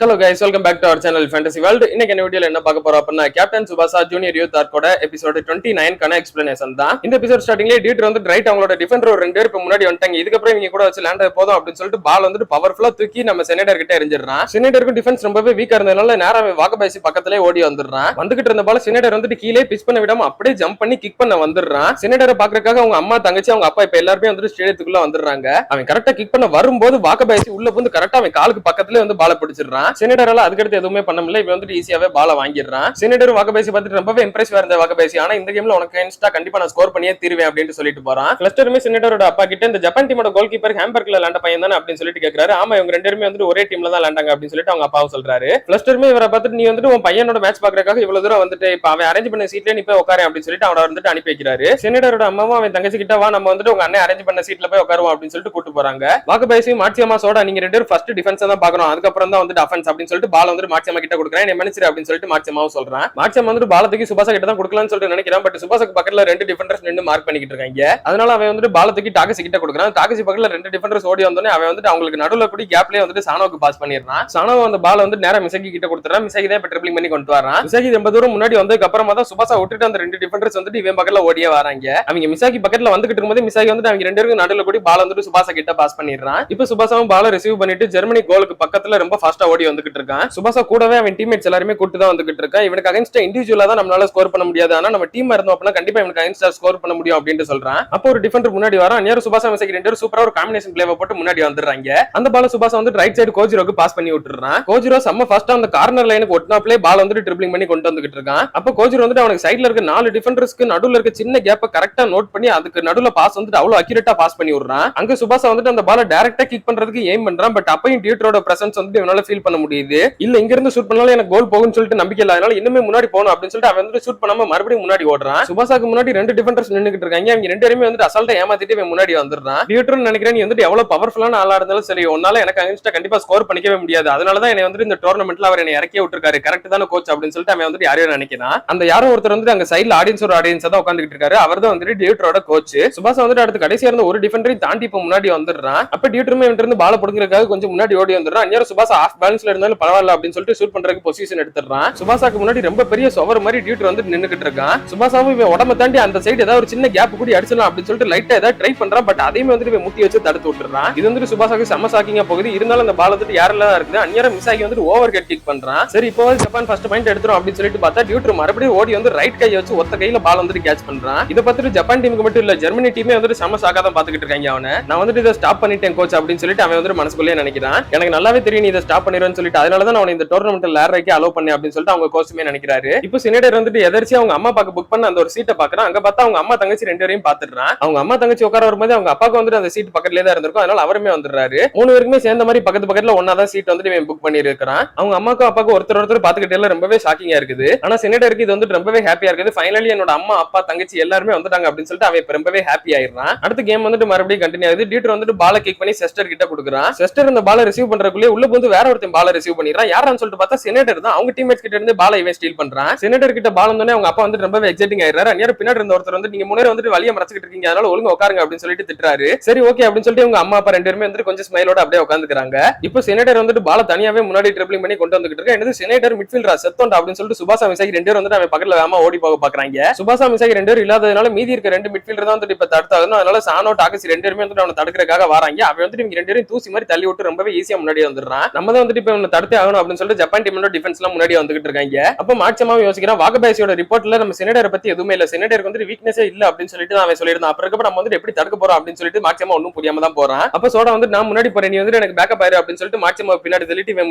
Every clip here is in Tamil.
Hello guys, welcome back to our channel Fantasy World. இன்னைக்கு என்ன வீடியோல என்ன பார்க்க போறோம் அப்படின்னா கேப்டன் சுபாஷா ஜூனியர் யூத் ஆர்க்கோட எபிசோட் 29 கான எக்ஸ்பிளனேஷன் தான். இந்த எபிசோட் ஸ்டார்டிங்ல டியூட்டர் வந்து ரைட் அவங்களோட டிஃபெண்டர் ஒரு ரெண்டு பேருக்கு முன்னாடி வந்துட்டாங்க. இதுக்கப்புறம் இவங்க கூட வச்சு லேண்ட் போதும் அப்படின்னு சொல்லிட்டு பால் வந்து பவர்ஃபுல்லா தூக்கி நம்ம செனேட்டர் கிட்ட எரிஞ்சிடறான். செனேட்டருக்கு டிஃபென்ஸ் ரொம்பவே வீக்கா இருந்ததுனால நேரா வாகபாய்சி பக்கத்திலே ஓடி வந்துடுறான். வந்துகிட்டு இருந்த பால் செனேட்டர் வந்துட்டு கீழே பிச் பண்ண விடாம அப்படியே ஜம்ப் பண்ணி கிக் பண்ண வந்துடுறான். செனேட்டரை பாக்குறதுக்காக அவங்க அம்மா தங்கச்சி அவங்க அப்பா இப்ப எல்லாருமே வந்து ஸ்டேடியத்துக்குள்ள வந்துடுறாங்க. அவன் கரெக்டா கிக் பண்ண வரும்போது வாகபாய்சி உள்ள வந்து கரெக்டா அவன் காலுக்கு பக்கத்திலே வந்து பால பிடிச்சிடுறான். செனேட்டரால அதுக்கு எதுவுமே பண்ண முடியல. இப்ப வந்து ஈஸியாவே பால வாங்கிடுறான். செனேட்டர் வாகபாய்சி பார்த்துட்டு ரொம்பவே இம்ப்ரெசிவா இருந்த வாகபாய்சி, ஆனா இந்த கேம்ல உனக்கு இன்ஸ்டா கண்டிப்பா நான் ஸ்கோர் பண்ணியே தீருவேன் அப்படின்னு சொல்லிட்டு போறான். கிளஸ்டருமே செனேட்டரோட அப்பா கிட்ட இந்த ஜப்பான் டீமோட கோல் கீப்பர் ஹேம்பர்க்ல லேண்ட பையன் தானே அப்படின்னு சொல்லிட்டு கேக்குறாரு. ஆமா, இவங்க ரெண்டு பேருமே வந்து ஒரே டீம்ல தான் லேண்டாங்க அப்படின்னு சொல்லிட்டு அவங்க அப்பாவும் சொல்றாரு. கிளஸ்டருமே இவரை பார்த்துட்டு நீ வந்துட்டு உன் பையனோட மேட்ச் பாக்குறதுக்காக இவ்வளவு தூரம் வந்துட்டு இப்ப அவன் அரேஞ்ச் பண்ண சீட்ல நீ போய் உட்காரு அப்படின்னு சொல்லிட்டு அவரை வந்துட்டு அனுப்பி வைக்கிறாரு. செனேட்டரோட அம்மாவும் அவன் தங்கச்சி கிட்ட வா நம்ம வந்துட்டு உங்க அண்ணன் அரேஞ்ச் பண்ண சீட்ல போய் உட்காருவோம் அப்படின்னு சொல்லிட்டு கூட்டு போறாங்க. வாகபாய்சி மாட்சியம்மா சோடா நீங்க ரெண்டு பேரும் ஃபர்ஸ்ட் டிஃபென்ஸ் தான் பாக்கணும், அதுக்கப்புறம் தான் வந்து அஃபென்ஸ் அப்படின்னு சொல்லிட்டு பால் வந்து மாட்சியம்மா கிட்ட கொடுக்குறேன் மன்னிச்சிரு அப்படின்னு சொல்லிட்டு மாட்சியம்மாவும் சொல்றான். மாட்சியம்மா வந்து பாலத்துக்கு சுபாஷா கிட்ட தான் கொடுக்கலாம்னு சொல்லிட்டு நினைக்கிறான். பட் சுபாஷாக்கு பக்கத்துல ரெண்டு டிஃபெண்டர்ஸ் நின்னு மார்க் பண்ணிக்கிட்டு இருக்காங்க. அதனால அவன் வந்து பாலத்துக்கு டாகசி கிட்ட கொடுக்குறான். டாகசி பக்கத்துல ரெண்டு டிஃபெண்டர்ஸ் ஓடி வந்தோடனே அவன் வந்து அவங்களுக்கு நடுவுல கூடி கேப்லயே வந்து சானோக்கு பாஸ் பண்ணிடுறான். சானோ அந்த பால் வந்து நேரா மிசகி கிட்ட கொடுத்துறான். மிசகி தான் இப்ப ட்ரிப்ளிங் பண்ணி கொண்டு வரான். மிசகி ரொம்ப தூரம் முன்னாடி வந்ததுக்கு அப்புறமா தான் சுபாஷா விட்டுட்டு அந்த ரெண்டு டிஃபெண்டர்ஸ் வந்துட்டு இவன் பக்கத்துல ஓடியே வராங்க. அவங்க மிசாகி பக்கத்துல வந்துகிட்டு இருக்கும்போது மிசாகி வந்து அவங்க ரெண்டு பேருக்கு நடுவுல கூடி பால் வந்துட்டு சுபாஷா கிட்ட பாஸ் பண்ணிடுறான். இப்ப சுபாஷாவும் பால ரிசீவ் பண்ணிட்டு ஜெர்மனி கோலுக்கு பக்கத்துல ரொம்ப ஃபாஸ்டா ஓடி வந்துகிட்டு இருக்கான். சுபாஷா கூடவே அவன் டீம்மேட்ஸ் எல்லாருமே கூட்டு தான் வந்துகிட்டு இருக்கான். இவனுக்கு அகைன்ஸ்டா இண்டிவிஜுவலா தான் நம்மளால ஸ்கோர் பண்ண முடியாது, ஆனா நம்ம டீம் இருந்தோம் அப்படின்னா கண்டிப்பா இவனுக்கு அகைன்ஸ்டா ஸ்கோர் பண்ண முடியும் அப்படின்னு சொல்றான். அப்போ ஒரு டிஃபெண்டர் முன்னாடி வரான். நேரா சுபாஷா மிசகி ரெண்டு பேரும் சூப்பரா ஒரு காம்பினேஷன் பிளேவை போட்டு முன்னாடி வந்துடுறாங்க. அந்த பால சுபாஷா வந்து ரைட் சைடு கோஜிரோக்கு பாஸ் பண்ணி விட்டுறான். கோஜிரோ செம்ம ஃபாஸ்டா அந்த கார்னர் லைனுக்கு ஒட்டினாப்லே பால் வந்து ட்ரிப்ளிங் பண்ணி கொண்டு வந்துகிட்டு இருக்கான். அப்போ கோஜிரோ வந்து அவனுக்கு சைடுல இருக்க நாலு டிஃபெண்டர்ஸ்க்கு நடுவுல இருக்க சின்ன கேப்பை கரெக்டா நோட் பண்ணி அதுக்கு நடுவுல பாஸ் வந்து அவ்வளவு அக்யூரேட்டா பாஸ் பண்ணி விடுறான். அங்க சுபாஷா வந்து அந்த பால டைரக்டா கிக் பண்றதுக்கு எய்ம் பண்றான். பட் அப்பயும் டியூட்டரோட பிரசன்ஸ் வந்து இவனால ஃபீல் பண்ண முடியுது. இல்ல இங்க இருந்து ஷூட் பண்ணாலும் எனக்கு கோல் போகும்னு சொல்லிட்டு நம்பிக்கை இல்ல, அதனால இன்னுமே முன்னாடி போகணும் அப்படின்னு சொல்லிட்டு அவன் வந்து ஷூட் பண்ணாம மறுபடியும் முன்னாடி ஓடுறான். சுபாஷாக்கு முன்னாடி ரெண்டு டிஃபெண்டர்ஸ் நின்னுகிட்டு இருக்காங்க. அவங்க ரெண்டு பேருமே வந்து அசால்ட்டா ஏமாத்திட்டு இவன் முன்னாடி வந்துடுறான். டியூட்டர் நினைக்கிறேன் நீ வந்து எவ்வளவு பவர்ஃபுல்லான ஆளா இருந்தாலும் சரி உன்னால எனக்கு அகைன்ஸ்டா கண்டிப்பா ஸ்கோர் பண்ணிக்கவே முடியாது, அதனாலதான் என்னை வந்து இந்த டோர்னமெண்ட்ல அவர் என்னை இறக்கி விட்டுருக்காரு, கரெக்ட் தான கோச் அப்படின்னு சொல்லிட்டு அவன் வந்து யாரையும் நினைக்கிறான். அந்த யாரோ ஒருத்தர் வந்து அங்க சைடுல ஆடியன்ஸோட ஆடியன்ஸா தான் உட்காந்துட்டு இருக்காரு. அவர் தான் வந்து டியூட்டரோட கோச். சுபாஷா வந்து அடுத்து கடைசியா இருந்த ஒரு டிஃபெண்டரையும் தாண்டி இப்ப முன்னாடி வந்துடுறான். அப்ப டியூட்டருமே இருந்து பால புடுங்கிறதுக்காக கொஞ்சம் முன்னாடி ஓடி வந்துடுறான். அந்நேரம் சுபாஷா ஆஃப் பேலன்ஸ்ல இருந்தாலும் பரவாயில்ல அப்படின்னு சொல்லிட்டு ஷூட் பண்றதுக்கு பொசிஷன் எடுத்துறான். சுபாஷாக்கு முன்னாடி ரொம்ப பெரிய சோவர் மாதிரி டியூட்டர் வந்து நின்னுகிட்டு இருக்கான். சுபாஷாவும் இவன் உடம்ப தாண்டி அந்த சைடு ஏதாவது ஒரு சின்ன கேப் கூடி அடிச்சலாம் அப்படின்னு சொல்லிட்டு லைட்டா ஏதாவது ட்ரை பண்றான். பட் அதையுமே வந்து இவன் முட்டி வச்சு தடுத்து விட்டுறான். இது வந்து சுபாஷாக்கு செம்ம ஷாக்கிங்கா போகுது. இருந்தாலும் அந்த பால் வந்துட்டு யாரெல்லாம் இருக்குது அந்நேரம் மிஸ் ஆகி வந்து ஓவர் ஹெட் கிக் பண்றான். சரி இப்போ ஜப்பான் ஃபர்ஸ்ட் பாயிண்ட் எடுத்துரும் அப்படின்னு சொல்லிட்டு பார்த்தா டியூட்டர் மறுபடியும் ஓடி வந்து ரைட் கையை வச்சு ஒத்த கையில பால் வந்துட்டு கேட்ச் பண்றான். இதை பார்த்துட்டு ஜப்பான் டீமுக்கு மட்டும் இல்ல ஜெர்மனி டீமே வந்துட்டு செம்ம ஷாக்கா தான் பாத்துக்கிட்டு இருக்காங்க. அவனை நான் வந்துட்டு இதை ஸ்டாப் பண்ணிட்டேன் கோச் அப்படின்னு சொல்லிட்டு அவன் வந்து மனசுக்குள்ளே நினைக்கிறான். எனக்கு நல்லாவே தெரியும் நீ இதை ஸ்டாப் பண்ணிடுன்னு சொல்லிட்டு, அதனாலதான் நான் இந்த டோர்னமெண்ட்ல லேரரைக்கு அலோ பண்ணேன் அப்படின்னு சொல்லிட்டு அவங்க கோச்சுமே நினைக்கிறாரு. இப்போ செனேட்டர் வந்துட்டு எதர்ச்சியா அவங்க அம்மா அப்பாக்கு புக் பண்ண அந்த ஒரு சீட்டை பாக்குறான். அங்க பார்த்தா அவங்க அம்மா தங்கச்சி ரெண்டு பேரையும் பாத்துறான். அவங்க அம்மா தங்கச்சி உட்கார வரும்போது அவங்க அப்பாக்கு வந்துட்டு அந்த சீட் பக்கத்துலயே தான் இருந்திருக்கும், அதனால அவருமே வந்துடுறாரு. மூணு பேருக்குமே சேர்ந்த மாதிரி பக்கத்து பக்கத்துல ஒன்னாதான் சீட் வந்துட்டு இவன் புக் பண்ணி இருக்கிறான். அவங்க அம்மாக்கும் அப்பாக்கும் ஒருத்தர் பாத்துக்கிட்டே எல்லாம் ரொம்பவே ஷாக்கிங்கா இருக்குது. ஆனா செனேட்டருக்கு இது வந்துட்டு ரொம்பவே ஹாப்பியா இருக்குது. ஃபைனலி என்னோட அம்மா அப்பா தங்கச்சி எல்லாருமே வந்துட்டாங்க அப்படின்னு சொல்லிட்டு அவன் இப்ப ரொம்பவே ஹாப்பி ஆயிடுறான். அடுத்த கேம் வந்துட்டு மறுபடியும் கண்டினியூ ஆகுது. டியூட்டர் வந்துட்டு பால கிக் பண்ணி செஸ்டர் கிட்ட கொடுக்குறான். செஸ்டர் இந்த பால ரிசீவ் பண்றதுக்குள்ளே உள்ள வந்து வேற ஒருத்தன் பால ரிசீவ் பண்ணிடுறான். யாரான்னு சொல்லிட்டு பார்த்தா செனேட்டர் தான். அவங்க டீம்மேட்ஸ் கிட்ட இருந்து பால இவன் ஸ்டீல் பண்றான். செனேட்டர் கிட்ட பால் வந்தோடனே அவங்க அப்பா வந்து ரொம்பவே எக்ஸைட்டிங் ஆயிடுறாரு. அந்நேரம் பின்னாடி இருந்த ஒருத்தர் வந்து நீங்க முன்னாடி வந்துட்டு வழியை மறைச்சிட்டு இருக்கீங்க, அதனால ஒழுங்கா உட்காருங்க அப்படின்னு சொல்லிட்டு திட்டுறாரு. சரி ஓகே அப்படின்னு சொல்லிட்டு அவங்க அம்மா அப்பா ரெண்டு பேருமே வந்து கொஞ்சம் ஸ்மைலோட அப்படியே உட்காந்துக்கிறாங்க. இப்போ செனேட்டர் வந்துட்டு பால தனியாவே முன்னாடி ட்ரிப்ளிங் பண்ணி கொண்டு வந்துட்டு இருக்க. என்னது செனேட்டர் மிட்ஃபீல்டரா செத்தோண்டா அப்படின்னு சொல்லிட்டு சுபாஷா மிசாகி ரெண்டு பேரும் வந்துட்டு அவன் பக்கத்துல வேகமா ஓடி போக பாக்குறாங்க. சுபாஷா மிசாகி ரெண்டு பேரும் இல்லாததுனால மீதி இருக்க ரெண்டு மிட்ஃபீல்டர் தான் வந்துட்டு இப்ப தடுத்தாகணும். அதனால சானோ டாகசி ரெண்டு பேருமே வந்துட்டு அவனை தடுக்கிறதுக்காக வராங்க. அவன் வந்துட்டு இவங்க ரெண்டு பேரும் தூசி மாதிரி தள்ளி விட்டு ரொம்பவே ஈஸியா முன்னாடி வந்துடுறான். நம்ம தான் வந்துட்டு இப்ப இவனை தடுத்தே ஆகணும் அப்படின்னு சொல்லிட்டு ஜப்பான் டீமோட டிஃபென்ஸ் எல்லாம் முன்னாடி வந்துகிட்டு இருக்காங்க. அப்ப மாட்சமாவும் யோசிக்கிறான் வாகபாய்சியோட ரிப்போர்ட்ல நம்ம செனேட்டரை பத்தி எதுவுமே இல்ல, செனேட்டருக்கு வந்து வீக்னஸே இல்ல அப்படின்னு சொல்லிட்டு அவன் சொல்லியிருந்தான். அப்புறம் நம்ம வந்து எப்படி தடுக்க போறோம் அப்படின்னு சொல்லிட்டு மாட்சமா ஒன்னும் புரியாம தான் போறான். அப்ப சோடா வந்து நான் முன்னாடி போறேன், நீ வந்து எனக்கு பேக்கப் ஆயிரு அப்படின்னு சொல்லிட்டு மாட்சமா பின்னாடி தள்ளிட்டு இவன்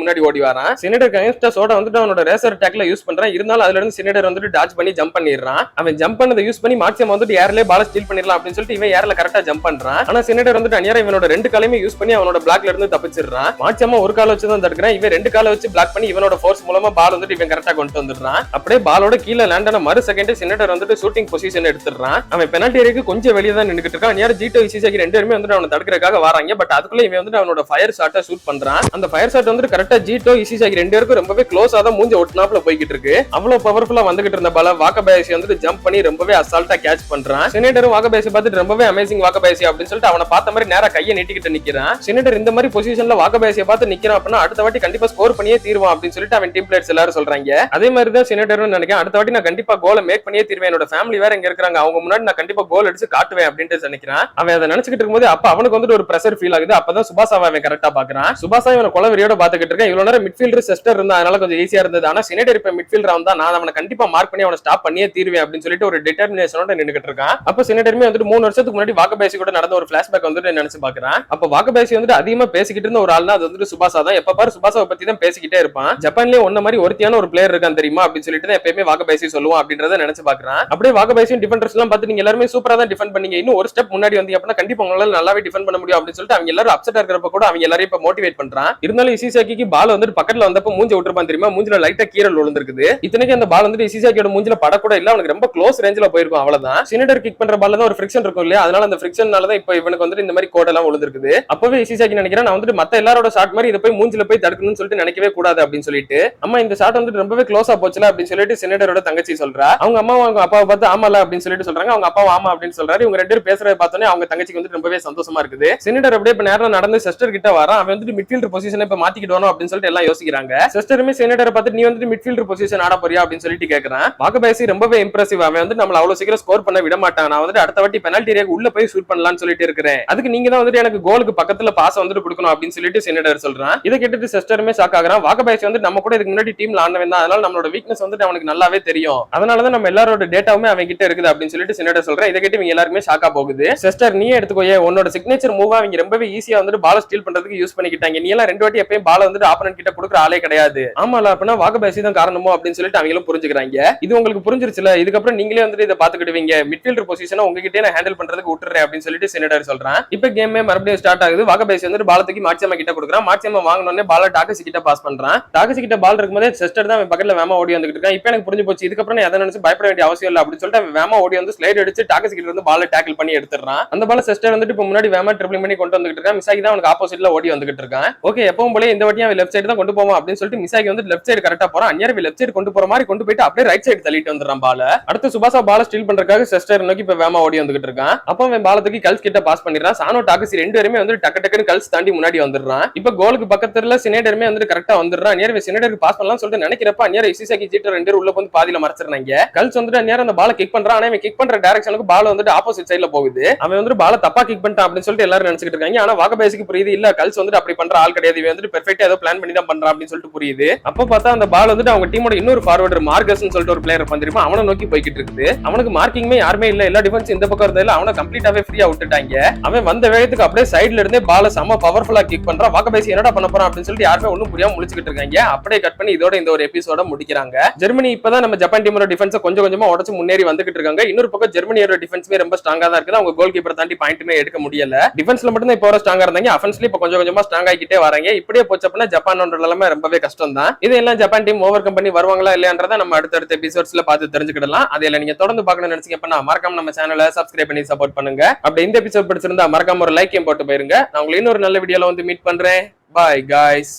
முன்னாடி ஓடி வரான். செனேட்டருக்கு அகைன்ஸ்டா சோடா வந்துட்டு அவனோட ரேசர் அட்டாக்ல யூஸ் பண்றான். இருந்தாலும் அதுல இருந்து செனேட்டர் வந்துட்டு டாச் பண்ணி ஜம்ப் பண்ணிடுறான். அவன் ஜம்ப் பண்ணதை யூஸ் பண்ணி மாட்சமா வந்துட்டு ஏர்லயே பால ஸ்டீல் பண்ணிடலாம் அப்படின்னு சொல்லிட்டு இவன் ஏர்ல கரெக்டா ஜம்ப் பண்றான். ஆனா செனேட்டர் வந்துட்டு அந்நியாரம் இவனோட ரெண்டு காலையுமே யூஸ் பண்ணி அவனோட பிளாக்ல இருந்து தப்பிச்சிடுறான். மாட்சமா ஒரு கால வச்சு தான் தடுக்கிறான். இவன் ரெண்டு கால வச்சு பிளாக் பண்ணி இவனோட ஃபோர்ஸ் மூலமா பால் வந்துட்டு இவன் கரெக்டா கொண்டு வந்துடுறான். அப்படியே பாலோட கீழே லேண்ட் ஆன மறு செகண்ட் செனேட்டர் வந்துட்டு ஷூட்டிங் பொசிஷன் எடுத்துறான். அவன் பெனல்டி ஏரியாக்கு கொஞ்சம் வெளியே தான் நின்னுட்டு இருக்கான். அந்நியாரம் ஜீட்டோ இசிசாகி ரெண்டு பேருமே வந்துட்டு அவனை தடுக்கிறதுக்காக வராங்க. பட் அதுக்குள்ள இவன் வந்துட்டு அவனோட ஃபயர் ஷாட்டை ஷூட் பண்றான். அந்த ஃபயர் ஷாட் வந்துட்டு கரெக்டா ஜீட்டோ இசிசாகி ரெண்டு பேருக்கும் ரொம்பவே க்ளோஸா தான் மூஞ்ச ஒட்டுனாப்ல போய்கிட்டு இருக்கு. அவ்வளவு பவர்ஃபுல்லா வந்துகிட்டு இருந்த பால வாகபாயசி வந்துட்டு ஜம்ப் பண்ணி ரொம்பவே அசால்ட்டா கேட்ச் பண்றான். செனேட்டரும் வாகபாயசி பார்த்துட்டு ரொம்பவே அமேசிங் வாகபாயசி அப்படின்னு சொல்லிட்டு அவனை பார்த்த மாதிரி நேரா கையை நீட்டிக்கிட்டு நிக்கிறான். செனேட்டர் இந்த மாதிரி பொசிஷன்ல வாகபாயசியை பார்த்து நிக்கிறான் அப்படின்னா அடுத்த வாட்டி வாட்டி கண்டிப்பா ஸ்கோர் பண்ணியே தீர்வான் அப்படின்னு சொல்லிட்டு அவன் டீம் பிளேயர்ஸ் எல்லாரும் சொல்றாங்க. அதே மாதிரி தான் சினேட்டர்னு நினைக்கிறேன். அடுத்த வாட்டி நான் கண்டிப்பா கோலை மேக் பண்ணியே தீர்வேன், என்னோட ஃபேமிலி வேற இங்க இருக்காங்க, அவங்க முன்னாடி நான் கண்டிப்பா கோல் அடிச்சு காட்டுவேன் அப்படின்ட்டு நினைக்கிறான். அவன் அதை நினைச்சிட்டு இருக்கும்போது அப்ப அவனுக்கு வந்து ஒரு பிரஷர் ஃபீல் ஆகுது. அப்பதான் சுபாசாவை அவன் கரெக்டா பாக்குறான். சுபாசா இவனை கொலை வெறியோட பாத்துக்கிட்டு இருக்கேன். இவ்வளவு நேரம் மிட்ஃபீல்டர் செஸ்டர் இருந்தா அதனால கொஞ்சம் ஈஸியா இருந்தது. ஆனா சினேட்டர் இப்ப மிட்ஃபீல்டர் வந்தா நான் அவனை கண்டிப்பா மார்க் பண்ணி அவனை ஸ்டாப் பண்ணியே தீர்வேன் அப்படின்னு சொல்லிட்டு ஒரு டிட்டர்மினேஷனோட நின்னுகிட்டு இருக்கான். அப்ப சினேட்டருமே வந்துட்டு 3 வருஷத்துக்கு முன்னாடி வாக்கபேசி கூட நடந்த ஒரு பிளாஷ்பேக் வந்துட்டு நினைச்சு பாக்குறான். அப்ப வாக்கபேசி வந்துட்டு அதிகமா பேசிக்கிட்டு இருந்த ஒரு ஆள்னா அது வந்துட்டு சுபாசா தான். எப்ப பாரு சுபாசாவை பத்தி தான் பேசிக்கிட்டே இருப்பான். ஜப்பான்லயே ஒன்ன மாதிரி ஒருத்தியான ஒரு பிளேயர் இருக்கான் தெரியுமா அப்படின்னு சொல்லிட்டு தான் எப்பயுமே வாக்கபேசி சொல்லுவான் அப்படின்றத நினைச்சு பாக்குறான். அப்படியே வாக்கபேசியும் டிஃபெண்டர்ஸ் எல்லாம் பார்த்து நீங்க எல்லாருமே சூப்பரா தான் டிஃபெண்ட் பண்ணீங்க, இன்னும் ஒரு ஸ்டெப் முன்னாடி வந்து அப்படின்னா கண்டிப்பா உங்களால நல்லாவே டிஃபெண்ட் பண்ண முடியும் அப்படின்னு சொல்லிட்டு அவங்க எல்லாரும் அப்செட்டா இருக்கிறப்ப கூட அவங்க எல்லாரையும் இப்ப மோட்டிவேட் பண்றான். இருந்தாலும் இசிசாக்கிக்கு பால் வந்துட்டு பக்கத்துல வந்தப்ப மூஞ்சி விட்டுருப்பான் தெரியுமா, மூஞ்சில லைட்டா கீரல் விழுந்திருக்குது. இத்தனைக்கு அந்த பால் வந்துட்டு இசிசாக்கியோட மூஞ்சில படக்கூட இல்ல, அவனுக்கு ரொம்ப க்ளோஸ் ரேஞ்சில போயிருக்கும். அவ்வளவுதான். சினேட்டர் கிக் பண்ற பால்ல தான் ஒரு ஃபிரிக்ஷன் இருக்கும் இல்லையா, அதனால அந்த ஃபிரிக்ஷனால தான் இப்ப இவனுக்கு வந்துட்டு இந்த மாதிரி கோட் எல்லாம் விழுந்திருக்குது. அப்பவே இசிசாக்கி நினைக்கிறேன் நான் வந்துட்டு மத்த எல்லாரோட ஷாட் மாதிரி இதை போய் மூஞ்சில போய் தடுக்கணும்னு சொல்லிட்டு நினைக்கவே கூடாது அப்படின்னு சொல்லிட்டு அம்மா இந்த ஷாட் வந்துட்டு ரொம்பவே க்ளோஸா போச்சுல அப்படின்னு சொல்லிட்டு சினேட்டரோட தங்கச்சி சொல்றா. அவங்க அம்மா அவங்க அப்பாவை பார்த்து ஆமால அப்படின்னு சொல்லிட்டு சொல்றாங்க. அவங்க அப்பா ஆமா அப்படின்னு சொல்றாரு. இவங்க ரெண்டு பேரும் பேசுறத பார்த்தோன்னே அவங்க தங்கச்சிக்கு வந்து ரொம்பவே சந்தோஷமா இருக்குது. சினேட்டர் அப்படியே இப்ப நேரம் நடந்து செஸ்டர் கிட்ட வரான். அவன் வந்துட்டு மிட்ஃபீல்டர் பொசிஷனை இப்ப மாத்திக்கிடுவானோ அப்படின்னு சொல்லிட்டு எல்லாம் யோசிக்கிறாங்க. செஸ்டருமே சினேட்டரை பார்த்து நீ வந்துட்டு மிட்ஃபீல்டர் பொசிஷன் ஆட போறியா அப்படின்னு சொல்லிட்டு கேக்குறான். வாக்கபேசி ரொம்பவே இம்ப்ரெசிவ். அவன் வந்து நம்மள அவ்வளவு சீக்கிரம் ஸ்கோர் பண்ண விட மாட்டான். நான் வந்துட்டு அடுத்த வாட்டி பெனல்டி ஏரியாக்கு உள்ள போய் ஷூட் பண்ணலாம்னு சொல்லிட்டு இருக்கிறேன். அதுக்கு நீங்க தான் வந்துட்டு எனக்கு கோலுக்கு பக்கத்துல பாஸ் வந்துட்டு கொடுக்கணும் அப்படின்னு சொல்லிட்டு சினேட்டர் சொல்றான். இதை கேட்டுட்டு செஸ்டருமே ஷாக் ஆகுறான். வாக்கபேசி வந்து நம்ம கூட இதுக்கு முன்னாடி டீம்ல ஆனவன் தான், அதனால நம்மளோட வீக்னஸ் வந்துட்டு அவனுக்கு நல்லாவே தெரியும், அதனாலதான் நம்ம எல்லாரோட டேட்டாவுமே அவன் கிட்ட இருக்குது அப்படின்னு சொல்லிட்டு சினேட்டர் சொல்றேன். இதை கேட்டு இவங்க எல்லாருமே ஷாக்கா போகுது. செஸ்டர் நீயே எடுத்துக்கோயே, உன்னோட சிக்னேச்சர் மூவா அவங்க ரொம்பவே ஈஸியா வந்துட்டு பால ஸ்டீல் பண்றதுக்கு யூஸ் பண்ணிக்கிட்டாங்க. நீ எல்லாம் 2 வாட்டி எப்பயும் பால வந்துட்டு ஆப்பனன்ட் கிட்ட கொடுக்குற ஆளே கிடையாது. ஆமால அப்படின்னா வாக்கபேசி தான் காரணமோ அப்படின்னு சொல்லிட்டு அவங்களும் புரிஞ்சுக்கிறாங்க. இது உங்களுக்கு புரிஞ்சிருச்சுல, இதுக்கப்புறம் நீங்களே வந்துட்டு இதை பாத்துக்கிடுவீங்க, மிட்ஃபீல்டர் பொசிஷனை உங்ககிட்டே நான் ஹேண்டில் பண்றதுக்கு விட்டுறேன் அப்படின்னு சொல்லிட்டு சினேட்டர் சொல்றான். இப்ப கேமே மறுபடியும் ஸ்டார்ட் ஆகுது. வாக்கபேசி வந்துட்டு பால தூக்கி மாட்சியம்மா கிட்ட கொடுக்குறான். மாட்சியம்மா வாங்கினோடனே பால டாக்கசி கிட்ட பாஸ் பண்றான். டாக்கசி கிட்ட பால் இருக்கும்போதே செஸ்டர் தான் பக்கத்துல வேமா ஓடி வந்துட்டு இருக்கான். இப்ப எனக்கு புரிஞ்சு போச்சு, இதுக்கப்புறம் எதை நினைச்சு பயப்பட வேண்டிய அவசியம் இல்லை அப்படின்னு சொல்லிட்டு வேமா ஓடி வந்து ஸ்லைட் அடிச்சு டாக்கசி கிட்ட இருந்து பால டேக்கிள் பண்ணி எடுத்துறான். அந்த பால செஸ்டர் வந்துட்டு இப்ப முன்னாடி வேமா ட்ரிபிளிங் பண்ணி கொண்டு வந்துட்டு இருக்கான். மிசாகி தான் அவனுக்கு ஆப்போசிட்ல ஓடி வந்துட்டு இருக்கான். ஓகே எப்பவும் போல இந்த வாட்டி அவன் லெஃப்ட் சைடு தான் கொண்டு போவான் அப்படின்னு சொல்லிட்டு மிசாகி வந்து லெஃப்ட் சைடு கரெக்டா போறான். அந்நியர் லெஃப்ட் சைடு கொண்டு போற மாதிரி கொண்டு போயிட்டு அப்படியே ரைட் சைடு தள்ளிட்டு வந்துடுறான் பால. அடுத்து சுபாசா பால ஸ்டீல் பண்றதுக்காக செஸ்டர் நோக்கி இப்ப வேமா ஓடி வந்துட்டு இருக்கான். அப்ப அவன் பால தூக்கி கல்ஸ் கிட்ட பாஸ் பண்ணிடுறான். சானோ டாக்கசி ரெண்டு பேருமே வந்து டக்கு டக்குன்னு கல்ஸ் தாண்டி முன்னாடி வந்துடுறான். இப்ப கோலுக்கு பக்கத்துல சினேட்டருமே வந்து கரெக்டா வந்துடுறான். அந்நியர் சினேட்டருக்கு பாஸ் பண்ணலாம் சொல்லிட்டு நினைக்கிறப்ப அந்நியர் இசிசாக்கி ஜீட்டர் ரெண்டு உள்ள வந்து பாதியில மறைச்சிருந்தாங்க. கல்ஸ் வந்துட்டு அந்நியர் அந்த பால கிக் பண்றான். ஆனா கிக் பண்ற டைரக்ஷனுக்கு பால் வந்துட்டு ஆப்போசிட் சைடுல போகுது. அவன் வந்து பால தப்பா கிக் பண்ணிட்டான் அப்படின்னு சொல்லிட்டு எல்லாரும் நினைச்சிட்டு இருக்காங்க. ஆனா வாக்கபேசிக்கு புரியுது இல்ல கல்ஸ் வந்துட்டு அப்படி பண்ற ஆள் கிடையாது, இவன் வந்துட்டு பெர்ஃபெக்ட்டா ஏதோ பிளான் பண்ணி தான் பண்றான் அப்படின்னு சொல்லிட்டு புரியுது. அப்ப பார்த்தா அந்த பால் வந்துட்டு அவங்க டீமோட இன்னொரு ஃபார்வர்டர் மார்கஸ்னு சொல்லிட்டு ஒரு பிளேயர் பண்ணிருப்பா, அவனை நோக்கி போய்கிட்டு இருக்குது. அவனுக்கு மார்க்கிங்மே யாருமே இல்ல, எல்லா டிஃபென்ஸ் இந்த பக்கம் இருந்தால அவனை கம்ப்ளீட்டாவே ஃப்ரீயா விட்டுட்டாங்க. அவன் வந்த வேகத்துக்கு அப்படியே சைடுல இருந்தே பால செம பவர்ஃபுல்லா கிக் பண்றான். வாக்கபேசி என்னடா பண்ண போறான் அப்படின்னு சொல்லிட்டு யாருமே ஒண்ணும் புரியாம முழிச்சுக்கிட்டு இருக்காங்க. அப்படியே கட் பண்ணி இதோட இந்த ஒரு எபிசோட முடிக்கிறாங்க. ஜெர்மனி இப்பதான் நம்ம ஜப்பான் டீமோட டிஃபென்ஸ் கொஞ்சம் கொஞ்சமா உடைச்சு முன்னேறி வந்துகிட்டு இருக்காங்க. இன்னொரு பக்கம் ஜெர்மனியோட டிஃபென்ஸ்மே ரொம்ப ஸ்ட்ராங்கா தான் இருக்குது. அவங்க கோல் கீப்பர் தாண்டி பாயிண்ட்மே எடுக்க முடியல. டிஃபென்ஸ்ல மட்டும் தான் இப்போ ஸ்ட்ராங்கா இருந்தாங்க. அஃபென்ஸ்ல இப்ப கொஞ்சம் கொஞ்சமா ஸ்ட்ராங் ஆகிட்டே வராங்க. இப்படியே போச்சு அப்படின்னா ஜப்பானோட நிலைமை ரொம்பவே கஷ்டம் தான். இதெல்லாம் ஜப்பான் டீம் ஓவர் கம் பண்ணி வருவாங்களா இல்லையான்றதை நம்ம அடுத்தடுத்த எபிசோட்ஸ்ல பார்த்து தெரிஞ்சுக்கிடலாம். அதெல்லாம் நீங்க தொடர்ந்து பார்க்கணும்னு நினைச்சீங்க அப்படின்னா மறக்காம நம்ம சேனலை சப்ஸ்கிரைப் பண்ணி சப்போர்ட் பண்ணுங்க. அப்படி இந்த எபிசோட் பிடிச்சிருந்தா மறக்காம ஒரு லைக்கையும் போட்டு போயிருங்க. நான் உங்களை இன்னொரு நல்ல வீடியோல வந்து மீட் பண்றேன். Bye guys.